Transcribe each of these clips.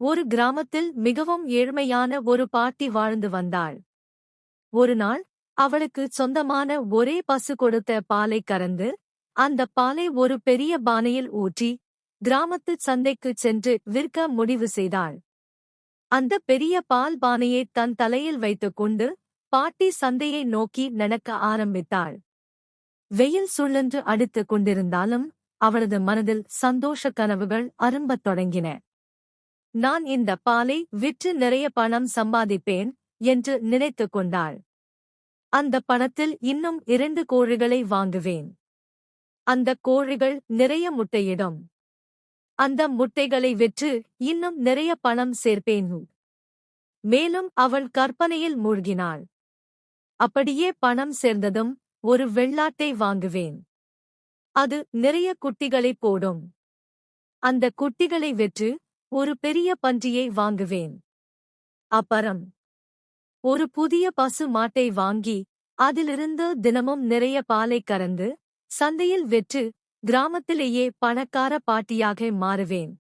ஒரு கிராமத்தில் மிகவும் ஏழ்மையான ஒரு பாட்டி வாழ்ந்து வந்தாள். ஒருநாள் அவளுக்கு சொந்தமான ஒரே பசு கொடுத்த பாலை கறந்து அந்த பாலை ஒரு பெரிய பானையில் ஊற்றி கிராமத்து சந்தைக்குச் சென்று விற்க முடிவு செய்தாள். அந்த பெரிய பால் பானையை தன் தலையில் வைத்துக் கொண்டு பாட்டி சந்தையை நோக்கி நடக்க ஆரம்பித்தாள். வெயில் சுழன்று அடித்துக் கொண்டிருந்தாலும் அவளது மனதில் சந்தோஷ கனவுகள் அரும்பத் தொடங்கின. நான் இந்த பாலை விற்று நிறைய பணம் சம்பாதிப்பேன் என்று நினைத்துக் கொண்டாள். அந்த பணத்தில் இன்னும் 2 கோழிகளை வாங்குவேன். அந்த கோழிகள் நிறைய முட்டையிடும். அந்த முட்டைகளை விற்று இன்னும் நிறைய பணம் சேர்ப்பேன். மேலும் அவள் கற்பனையில் மூழ்கினாள். அப்படியே பணம் சேர்ந்ததும் ஒரு வெள்ளாட்டை வாங்குவேன். அது நிறைய குட்டிகளை போடும். அந்த குட்டிகளை விற்று ஒரு பெரிய பன்றியை வாங்குவேன். அப்புறம் ஒரு புதிய பசு மாட்டை வாங்கி அதிலிருந்து தினமும் நிறைய பாலை கறந்து சந்தையில் விற்று கிராமத்திலேயே பணக்கார பாட்டியாக மாறுவேன்.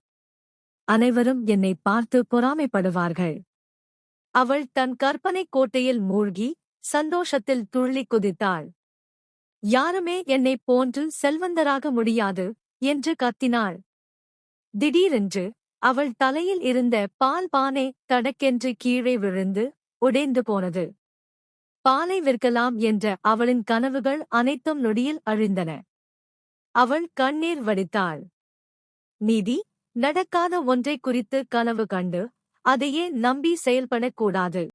அனைவரும் என்னை பார்த்து பொறாமைப்படுவார்கள். அவள் தன் கற்பனை கோட்டையில் மூழ்கி சந்தோஷத்தில் துள்ளி குதித்தாள். யாருமே என்னைப் போன்று செல்வந்தராக முடியாது என்று கத்தினாள். திடீரென்று அவள் தலையில் இருந்த பால் பானை தடக்கென்று கீழே விழுந்து உடைந்து போனது. பாலை விற்கலாம் என்ற அவளின் கனவுகள் அனைத்தும் நொடியில் அழிந்தன. அவள் கண்ணீர் வடித்தாள். நீதி, நடக்காத ஒன்றை குறித்து கனவு கண்டு அதையே நம்பி செயல்படக்கூடாது.